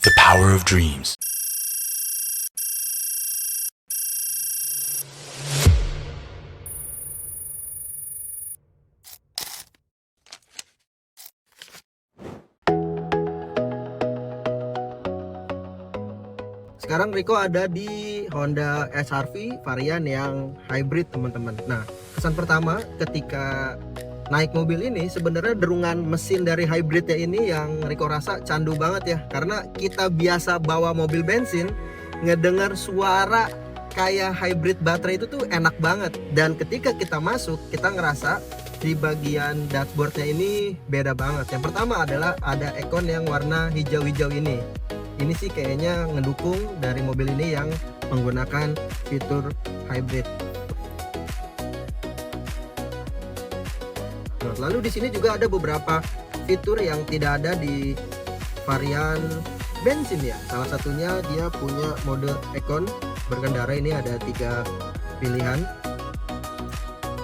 The power of dreams. Sekarang Riko ada di Honda HR-V varian yang hybrid, teman-teman. Nah, kesan pertama ketika naik mobil ini, sebenarnya derungan mesin dari hybridnya ini yang Riko rasa candu banget ya. Karena kita biasa bawa mobil bensin, ngedengar suara kayak hybrid baterai itu tuh enak banget. Dan ketika kita masuk, kita ngerasa di bagian dashboardnya ini beda banget. Yang pertama adalah ada ekon yang warna hijau-hijau ini. Ini sih kayaknya ngedukung dari mobil ini yang menggunakan fitur hybrid. Nah, lalu di sini juga ada beberapa fitur yang tidak ada di varian bensin ya. Salah satunya dia punya mode Econ berkendara, ini ada 3 pilihan.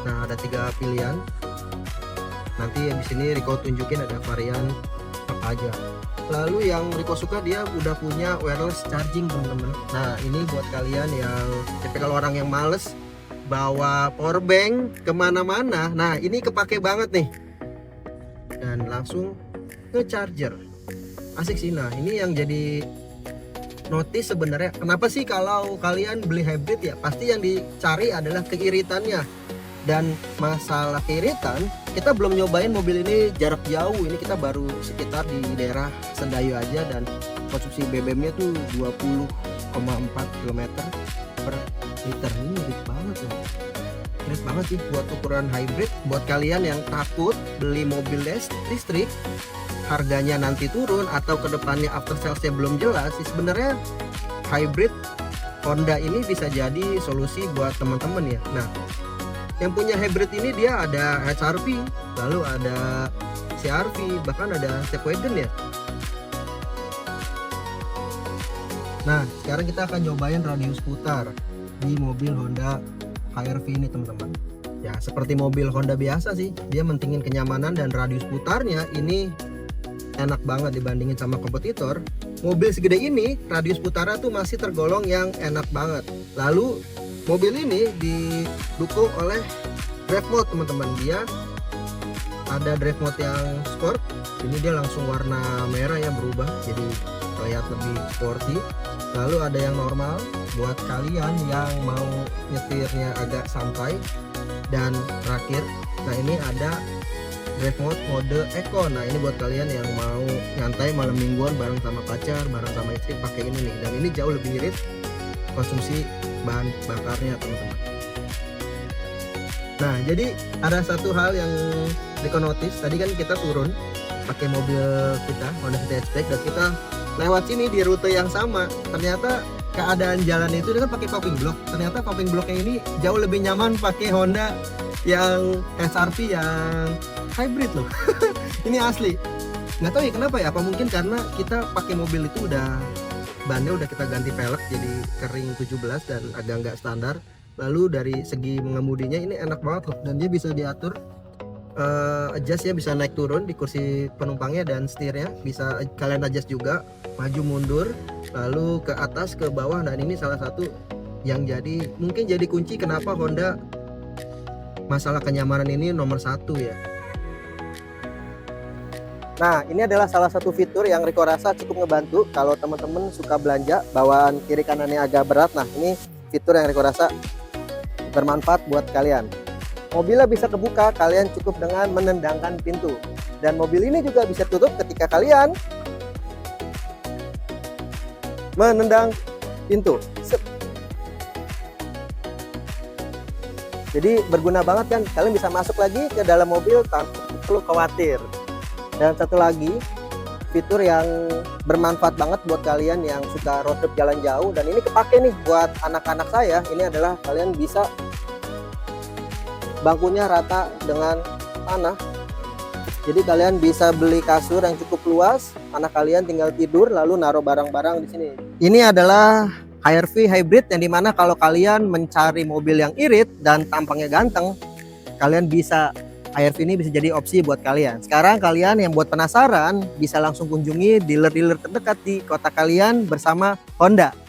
Nah, ada 3 pilihan. Nanti di sini Riko tunjukin ada varian apa aja. Lalu yang Riko suka, dia udah punya wireless charging, teman-teman. Nah, ini buat kalian yang tipikal orang yang males bawa power bank kemana-mana, nah ini kepake banget nih. Dan langsung ke charger. Asik sih. Nah, ini yang jadi notice sebenarnya. Kenapa sih kalau kalian beli hybrid ya, pasti yang dicari adalah keiritannya. Dan masalah keiritan, kita belum nyobain mobil ini jarak jauh. Ini kita baru sekitar di daerah Sendayu aja, dan konsumsi BBM-nya tuh 20,4 km per liter. Ini irit banget loh. Irit banget sih buat ukuran hybrid. Buat kalian yang takut beli mobil listrik, harganya nanti turun atau kedepannya after sales-nya belum jelas, sih sebenarnya hybrid Honda ini bisa jadi solusi buat teman-teman ya. Nah, yang punya hybrid ini dia ada HR-V, lalu ada CR-V, bahkan ada Stepwagon ya. Nah, sekarang kita akan nyobain radius putar di mobil Honda HR-V ini, teman-teman. Ya, seperti mobil Honda biasa sih, dia mentingin kenyamanan dan radius putarnya ini enak banget dibandingin sama kompetitor. Mobil segede ini, radius putarnya tuh masih tergolong yang enak banget. Lalu mobil ini didukung oleh drive mode, teman-teman. Dia ada drive mode yang sport. Ini dia langsung warna merah ya, berubah jadi terlihat lebih sporty. Lalu ada yang normal buat kalian yang mau nyetirnya agak santai. Dan terakhir, nah ini ada drive mode Eco. Nah, ini buat kalian yang mau nyantai malam mingguan bareng sama pacar, bareng sama istri, pakai ini nih. Dan ini jauh lebih irit konsumsi bahan bakarnya, teman-teman. Nah, jadi ada satu hal yang Riko notice. Tadi kan kita turun pakai mobil kita Honda City Hatchback, dan kita lewat sini di rute yang sama. Ternyata keadaan jalan itu kan pakai popping block. Ternyata popping blocknya ini jauh lebih nyaman pakai Honda yang HR-V yang hybrid loh. Ini asli. Nggak tahu ya kenapa ya. Apa mungkin karena kita pakai mobil itu bannya udah kita ganti pelek jadi kering 17 dan agak nggak standar. Lalu dari segi mengemudinya ini enak banget loh, dan dia bisa diatur adjust ya, bisa naik turun di kursi penumpangnya, dan setirnya bisa kalian adjust juga, maju mundur, lalu ke atas ke bawah. Dan ini salah satu yang mungkin jadi kunci kenapa Honda masalah kenyamanan ini nomor 1 ya. Nah, ini adalah salah satu fitur yang Riko rasa cukup ngebantu kalau teman-teman suka belanja bawaan kiri kanannya agak berat. Nah, ini fitur yang Riko rasa bermanfaat buat kalian. Mobilnya bisa kebuka, kalian cukup dengan menendangkan pintu. Dan mobil ini juga bisa tutup ketika kalian menendang pintu. Jadi berguna banget kan, kalian bisa masuk lagi ke dalam mobil tanpa perlu khawatir. Dan satu lagi fitur yang bermanfaat banget buat kalian yang suka road trip jalan jauh, dan ini kepake nih buat anak-anak saya. Ini adalah kalian bisa bangkunya rata dengan tanah. Jadi kalian bisa beli kasur yang cukup luas, anak kalian tinggal tidur lalu naruh barang-barang di sini. Ini adalah HR-V hybrid, yang dimana kalau kalian mencari mobil yang irit dan tampangnya ganteng, kalian bisa HRV ini bisa jadi opsi buat kalian. Sekarang kalian yang buat penasaran bisa langsung kunjungi dealer-dealer terdekat di kota kalian bersama Honda.